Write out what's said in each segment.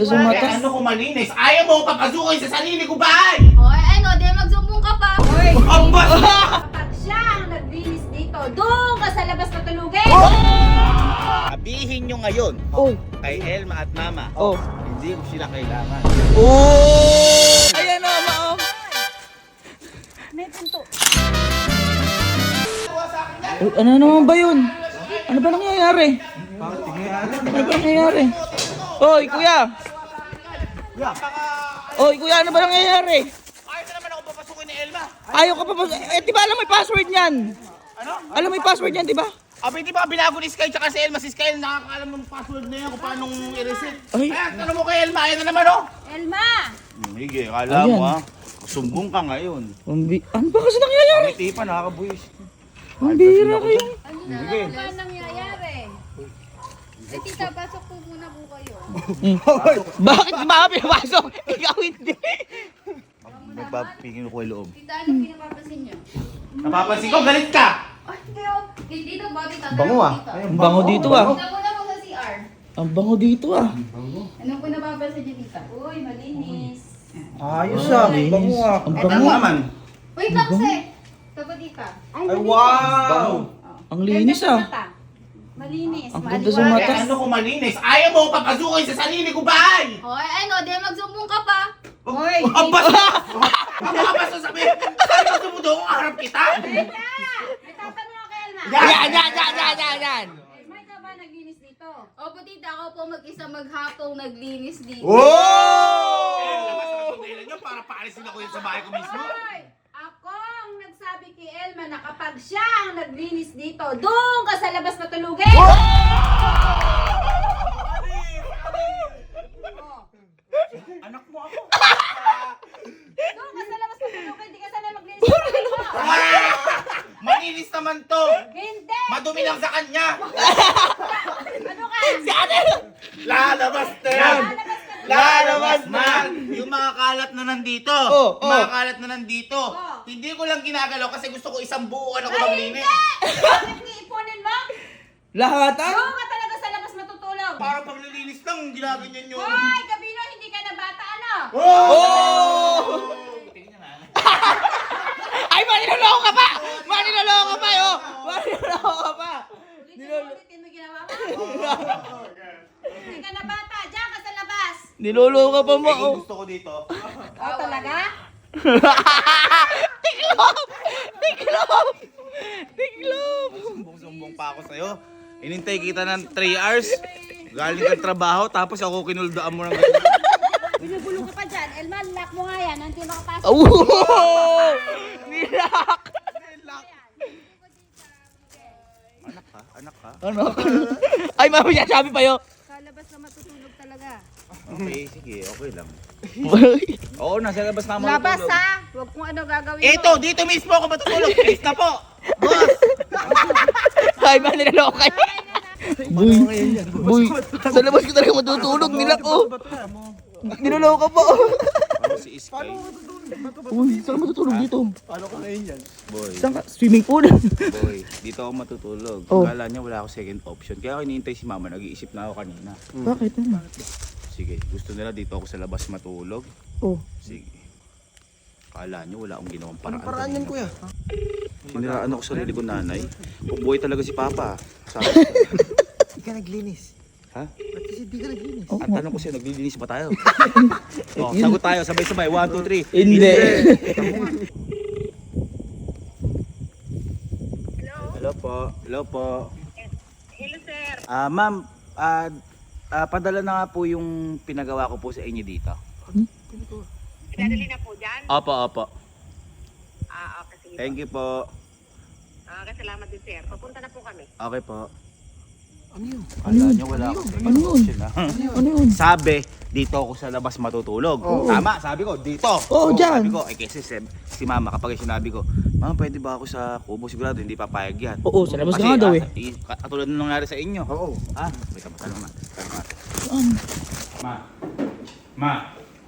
ganda sa mata. Ano ko malinis? Ayaw mo papasukin sa sarili ko bahay! Hoy, ano, di magsumbong ka pa. Hoy, Ambas! kapag siya ang naglinis dito, doon ka sa labas patulugin. Sabihin nyo ngayon Oh. kay Elma at Mama, Oh. hindi ko sila kailangan. Oh! Ayan na, ma'am. May pinto. Ano naman ba yun? Ano ba nangyayari? Ano ba nangyayari? Oy, kuya! Oy, kuya, ano ba nangyayari? Ayaw na naman ako papasukin ni Elma. Ayaw ka pa ba? Eh, di ba alam mo yung password niyan? Ano? Alam mo yung password niyan, di ba? Abi, di ba binago ni Sky tsaka si Elma? Si Sky nakakaalam ng password na yan kung paano i-reset. Ay. Kaya, tanong mo kay Elma, ayaw na naman oh! Elma! Sige, kala Ayan. mo ha. Sumbong ka ngayon. Ano ba kasi nangyayari? Ngiti pa, nakakabuhis. Ang bihira kayo. Sige. Ano ba nangyayari? Eh, tita, pasok po muna po kayo. Bakit ba pinapasok? Ikaw hindi. Magpapingin ko yung loob. Tita, anong pinapapansin niyo? Napapansin ko, galit ka! Ay, kayo. Dito ba, tita? Bango ah. Ang bango dito ah. Tita, muna po sa CR. Ang bango dito ah. Anong po napapansin niyo, tita? Uy, malinis. Ayos ah, bango ah. Ang Ano bango. naman? Wait lang, kasi. Taba, tita. Ay, wow! Ang linis Ganda sa ah. mata. Malinis. Ang ganda sa maliwanag. mata. Kaya ano ko malinis? Ayaw mo papasukin sa sarili ko bahay! Hoy, ano, di magsumbong ka pa. Hoy, Ambas! Ambas na sabihin! Sabi ko sumudo kung harap kita! wait na! May tatanong ako kay Elma. Yan. Elma, ikaw ba naglinis dito? Opo, tita. Ako po mag-isa maghapong naglinis dito. Labas na pagdahilan nyo para paalisin ako yun sa bahay ko mismo. Hoy! Ako ang nagsabi kay Elma na kapag siya ang naglinis dito, doon ka sa labas matulugin! Anak mo ako! Doon ka sa labas matulugin, di ka sana maglinis sa bahay mo! Malinis naman to! Hindi! Madumi lang sa kanya! Ano ka? Lalabas na yan! Lalabas na! Yung mga kalat na nandito! Mga kalat na nandito! Hindi ko lang ginagalaw kasi gusto ko isang buuan ako Ay, maglinis! hindi! Bakit iipunin mo? Lahatan? Doon ka talaga sa labas matutulog! Parang paglilinis lang, ginaganyan yun! Hoy! Kabino, hindi ka na bata, ano? Oh! Ay, maninaloko ka pa! Maninaloko ka pa, yo! Maninaloko ka pa! Ulitin mo ginawa mo? Hindi ka na bata, diyan ka sa labas! Niloloko ka pa mo. Eh, kung gusto ko dito, Oh, talaga? Tiklop! sumbong pa ako sa'yo. Inintay kita ng 3 hours. Galing kang trabaho, tapos ako kinuldaan mo ng ganyan. Binubulong ka pa dyan. Elma, lock mo nga yan. Hindi makapasok. Oh! Nilak! Anak ka? Anak ka? Ano? Ay, mamaya sabi pa yo. Sa labas na matutulog talaga. Okay, sige, okay lang. Oo, nasa labas na ako Labas matutulog. ha! Huwag kung ano gagawin mo. Ito, dito mismo ako matutulog. Please na po. Boss! Ay, maninaloko kayo. Boy, sa labas ko talaga matutulog. Nilak ko. Niloloko ka pa. Ako si Iskay. Uy, saan ka matutulog dito? Boy, Saan ka? Swimming pool? boy, dito ako matutulog. Oh. Kala niya wala ako second option. Kaya ako hinihintay si mama, nag-iisip na ako kanina. Bakit? Sige, gusto nila dito ako sa labas matulog. Oh. Sige. Kala niyo wala akong ginawang paraan. Paraan yan, kuya. Siniraan ako sa sarili ko nanay. Bubuhay talaga si Papa. Sabi Di ka naglinis. ha? Ba't kasi di ka naglinis? Oh, Ang tanong ko sa'yo, naglilinis ba tayo? Oh, sagot tayo, sabay-sabay. 1, 2, 3. Hindi. Hello po. Hello po. Hello, sir. Ma'am, padala na nga po yung pinagawa ko po sa inyo dito. Dadali na po dyan. Opo, opo. Okay, sige. Thank you po. Salamat din, sir. Papunta na po kami. Okay po. Ano yun? Kala nyo wala akong Ano yun? option, ha? Ano yun? Sabi, dito ako sa labas matutulog. Tama, sabi ko, dito. Oo, dyan. Sabi ko, kasi si mama, kapag sinabi ko, mama, pwede ba ako sa kubo? Sigurado, hindi papayag yan. Oo, sa labas Kasi, ka nga daw eh. Katulad nung nangyari sa inyo. Oo. Wait, tanong na. Saan? Ma,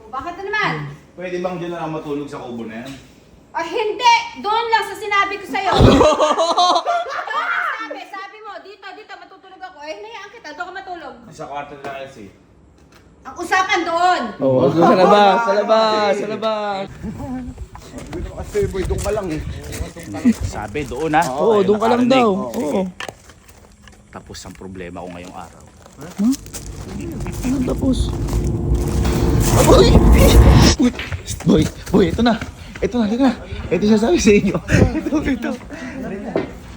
Bakit na naman? pwede bang dyan na lang matulog sa kubo na yan? Ay, hindi! Doon lang sa sinabi ko sa'yo. Doon ang sabi mo, dito, matutulog ako. Eh, hinayaan kita, doon ka matulog. Sa kwarto nila Elsie. Ang usapan doon. Oo, sa labas, sa labas, sa labas. Kasi boy, doon ka lang eh. Sabi doon ha. Oo, doon ka lang daw. Oo. Tapos ang problema ko ngayong araw. Ano tapos? Boy! Boy, ito na. Ito na, halika na. Ito siya sabi sa inyo. Ito.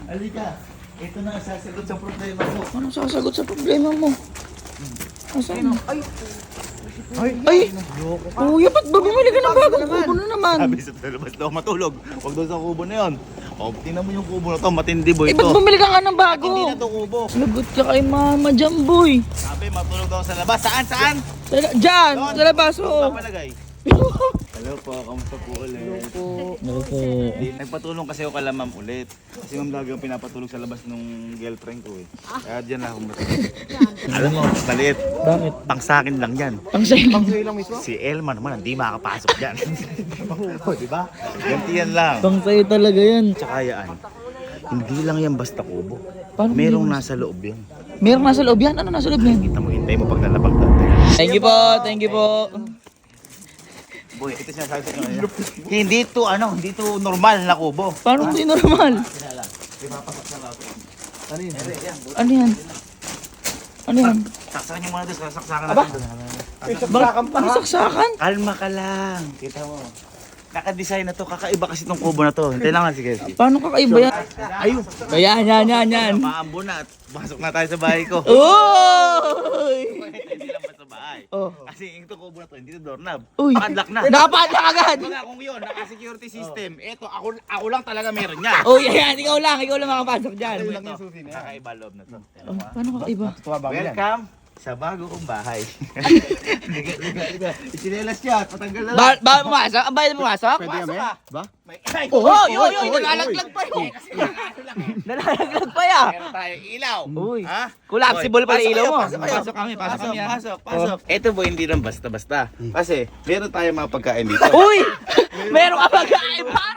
Halika. Ito na ang sasagot sa problema mo. Anong sasagot sa problema mo? Asan? Ay! Kuya, ba't ba bumili ka ng bagong kubo na naman? Sabi sa labas daw matulog. Huwag doon sa kubo na yun. O, tingnan mo yung kubo na to. Matindi boy Eh, ba't to. bumili ka nga ng bago? Hindi na to kubo. Lagot ka kay mama dyan, boy. Sabi matulog daw sa labas. Saan? Diyan, sa labas, oo. Papalagay. Hello po, kamusta po ulit? Hello po. Nagpatulong kasi ako kala ma'am ulit. Kasi ma'am lagi ang pinapatulog sa labas nung girlfriend ko eh. Kaya dyan lang ako matulog. Alam mo, maliit. Bakit? Pang sa akin lang yan. Ang sa'yo. Si Elma naman, hindi makakapasok dyan. O, diba? Ganti yan lang. Pang sa'yo talaga yan. Tsaka yan, hindi lang yan basta kubo. Paano Merong nasa loob yan. Merong nasa loob yan? Ano nasa loob yan? Kita mo, hintay mo pag lalabag doon. Thank you po, thank you po. Boy, ito sinasabi sa inyo. Hindi to normal na kubo. Paano hindi normal? Ano yan? Ano yan? Saksakan nyo muna doon, saksakan natin doon. Bakit saksakan? Kalma ka lang. Kita mo. Kaka-design na to, kakaiba kasi tong kubo na to. Hintay lang nga, sige. Paano kakaiba yan? Ayun. Yan. Maambo na at pasok na tayo sa bahay ko. Uy! Hindi lang ba sa bahay? Oh. Kasi yung kubo na to, hindi to doorknob. Uy! Padlock na. Nakapadlock agad! Mga kung yun, naka-security system. Eto, ako lang talaga meron niya. Uy, yan, ikaw lang makapasok dyan. Kakaiba loob na to. Oh, paano kakaiba? Welcome sa bago kong bahay. Isinelas siya, patanggal na lang. Ba pumasok? Ang bayad pumasok? Pasok ka. Ba? May ay, Oh, yun, nalalaglag pa yun. Nalalaglag pa yan. meron tayo ilaw. Uy. Ha? Collapsible pala Pasok ilaw kayo, mo. pasok kayo. Pasok kami, ah. Pasok. Ito po hindi lang basta-basta. Kasi meron tayong mga pagkain dito. Uy! Meron ka pagkain, par!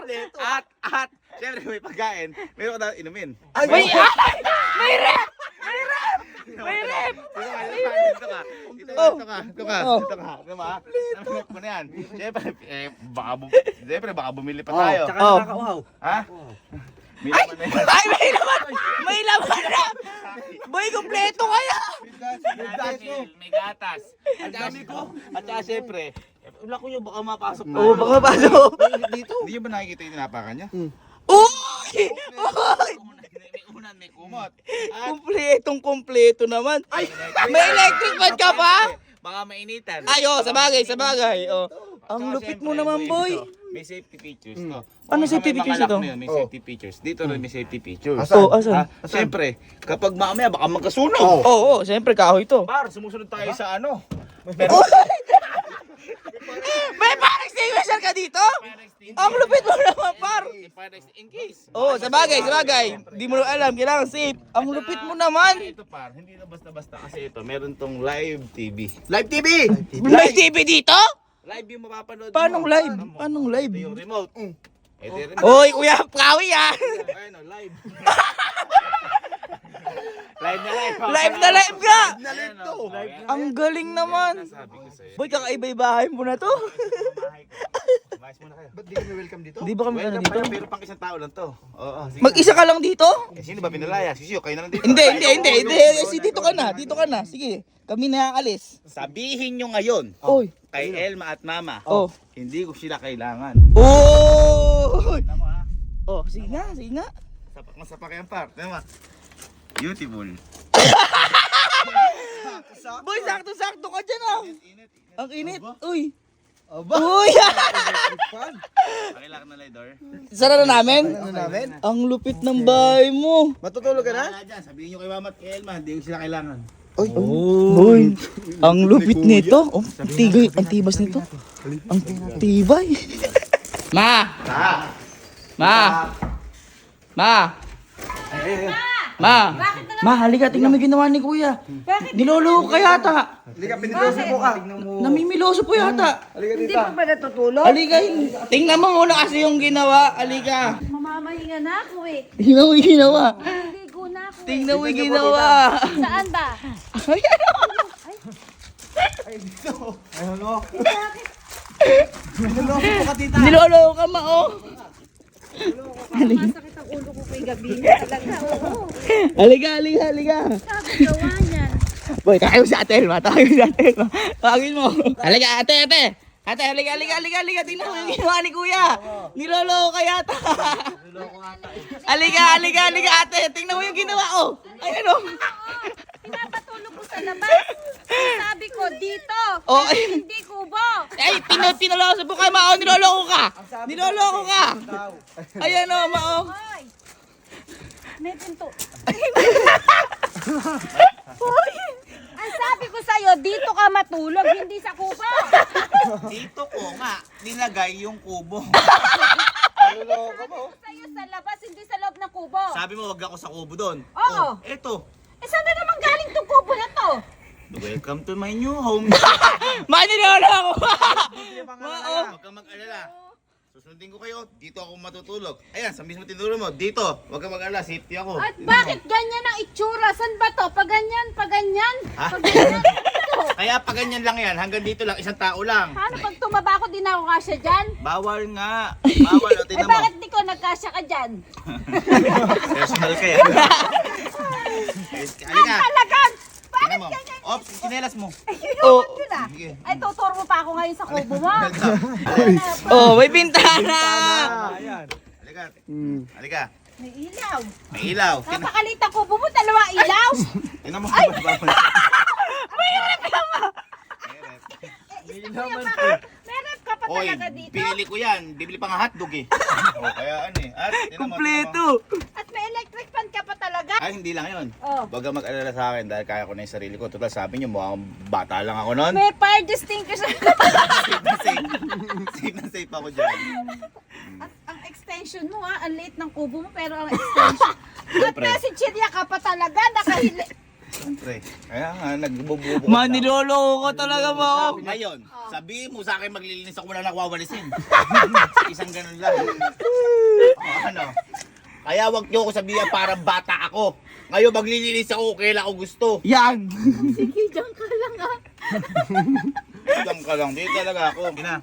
At, syempre may pagkain. Meron ka na inumin. May rep! May rep! Dito ka. Dito ka. Ano mo na yan? Siyempre, baka bumili pa tayo. Tsaka Oh. nakakauhaw. Ha? May laman na yan. Ay, may laman na! Boy, kompleto kaya! May gatas. At dami ko. At saka siyempre, wala ko yung baka mapasok na. Oo, baka pasok. Dito. Hindi nyo ba nakikita yung tinapakan niya? Uy! Uy! May unan, may kumot. Kompletong-kompleto naman. Ay! May electric fan ka pa? Baka mainitan. Ay, oh, sa bagay. Oh. Ang Tsaka lupit siyempre, mo naman, boy. May safety features to. Ano Kung safety may features makalak ito? na yun, may safety features. Dito rin may safety features. Oh, asan? Siyempre, kapag mamaya baka magkasunog. Oo, siyempre kahoy to. Par, sumusunod tayo sa ano. May fire extinguisher ka dito? Ang lupit mo naman, par. In case. Oo, sa bagay. Di mo alam, kailangan safe. Ang lupit mo naman. Ito par, hindi na basta-basta kasi ito, meron tong live TV. Live TV! May TV dito? Live yung mapapanood Paanong mo. live? Ano mo? Paanong live? Ito yung remote. Ito yung remote. Oy, kuya, kawi ah. Ayun o, live. Live na live. Live na live ka. Live to. Ang galing naman. Sabi ko sa'yo. Boy, kakaiba-ibahay mo na to. Mais muna kayo. Ba't di kami welcome dito? Di ba kami ano Welcome dito? kayo, pero pang isang tao lang to. Oo, sige. Mag-isa ka lang dito? Eh, sino ba pinalaya? Sisiyo, kayo na lang dito. Hindi. Dito ka na. Sige, kami na aalis. Sabihin nyo ngayon, Oy. kay Elma at Mama, Oh. hindi ko sila kailangan. Oy. Tama ha? Oh, sige nga. Sapak na sapak yung part. Tama. Beautiful. Boy, sakto-sakto ka dyan ah. Init. Ang init. Uy. Aba! Uy. Pakilak na lidor. Sara na namin? Ano namin? Ang lupit ng bahay mo. Matutulog ka na? Wala dyan. Sabihin nyo kay Mama at kay Elma, hindi ko sila kailangan. Boy, ang lupit nito. Oh, ang tibas nito. Ang tibay. Ma! Ma, halika, tingnan mo yung ginawa ni Kuya. Niloloko ka yata. Halika, piniloso po ka. Namimiloso po yata. Halika Hindi dito. pa ba natutulog? Halika, tingnan mo muna kasi yung ginawa. Halika. Mamamahinga na ako eh. Tingnan mo yung ginawa. Ligo na ako eh. Tingnan mo yung ginawa. Saan ba? Ay, ano? Niloloko ka, tita. Niloloko ka, Mao. Masakit ang ulo ko kay Gabi. Talaga, oo. Halika. Sabi gawa niyan. Boy, tayo si Ate Elma. Tawagin mo. Halika, ate. Ate, halika. Tingnan mo yung ginawa ni Kuya. Niloloko ka yata. Halika, ate. Tingnan mo yung ginawa, oh. Ayan, oh. Pinapatulog ko sa labas. Sabi ko, dito. Oh, Pero ay. hindi kubo. Ay, pinaloko sa buka, Mao. Niloloko ka. Ayan, oh, Mao. Hoy. May pinto. Ang sabi ko sa'yo, dito ka matulog, hindi sa kubo. Dito ko nga, nilagay yung kubo. Niloloko mo. Sa'yo sa labas, hindi sa loob ng kubo. Sabi mo, wag ako sa kubo doon. Oo. Eto. Eh, saan na naman galing tong kubo na to? Welcome to my new home. Maniloloko ka. Mao. Huwag kang mag-alala. Susundin ko kayo, dito ako matutulog. Ayan, sa mismo tinuro mo, dito. Huwag kang mag-alala, safety ako. At bakit ganyan ang itsura? San ba to? Pag ganyan? Ha? Pag ganyan? Ito. Kaya pa ganyan lang yan, hanggang dito lang, isang tao lang. Paano pag tumaba ako, di na ako kasya dyan? Bawal nga. Bawal, o, Eh tinan mo. bakit di ko nagkasya ka dyan? Personal ka yan. Halika. Talagang! Bakit Tingnan mo. ganyan? Ops, sinelas mo. Oh. Yun na. Sige. Ay, tuturo mo pa ako ngayon sa kubo mo. Oh, may bintana. Ayan. Halika. Halika. May ilaw. May ilaw. Napakalit ang kubo mo, dalawa ilaw. Tingnan mo. Bawal. May rep ka pa. Naman May rep ka pa Oy, talaga dito. binili ko yan. Bibili pa nga hotdog eh. O, kaya ano eh. At, tingnan mo, Kompleto. At may electric fan ka pa talaga. Ay, hindi lang yun. Oh. Huwag kang mag-alala sa akin dahil kaya ko na yung sarili ko. Total, sabi niyo, mukhang bata lang ako noon. May fire extinguisher. Safe na safe. Safe na safe ako dyan. At ang extension mo ha, ang liit ng kubo mo pero ang extension. At Siyempre. nasa chirya ka pa talaga, nakahili. Siyempre. Kaya nga, nagbububo ko. Maniloloko ka talaga, Mao. Ngayon, sabihin mo sa akin maglilinis ako wala nakwawalisin. Isang ganun lang. O, ano? Kaya wag niyo ako sabihin parang bata ako. Ngayon maglilinis ako kailan ako gusto. Yan. Sige, dyan ka lang ha. Hanggang ka lang, di talaga ako. Ina,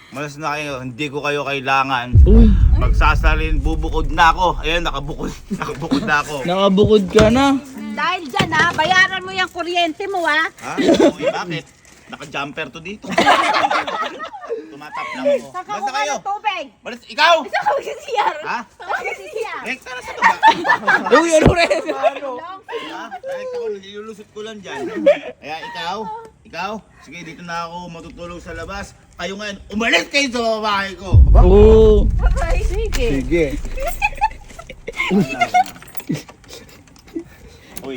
malas na kayo, hindi ko kayo kailangan. Uy, Magsasalin, bubukod na ako. Ayun, nakabukod. Nakabukod na ako. nakabukod ka na. Dahil dyan ha, bayaran mo yung kuryente mo ha. Ha? Uy, bakit? Naka-jumper to dito. Tumatap lang ako. Saka Basta ko kayo. ng tubig. Malas, ikaw! Saka ko si CR. Ha? Saka ko si CR. Rek, tara sa baba. Uy, ano rin? Ha? Rek, ako, nilulusot ko lang dyan. Kaya ikaw, sige, dito na ako matutulog sa labas. Kayo ngayon, umalis kayo sa babae ko. Oo. Okay, sige. Sige. Uy.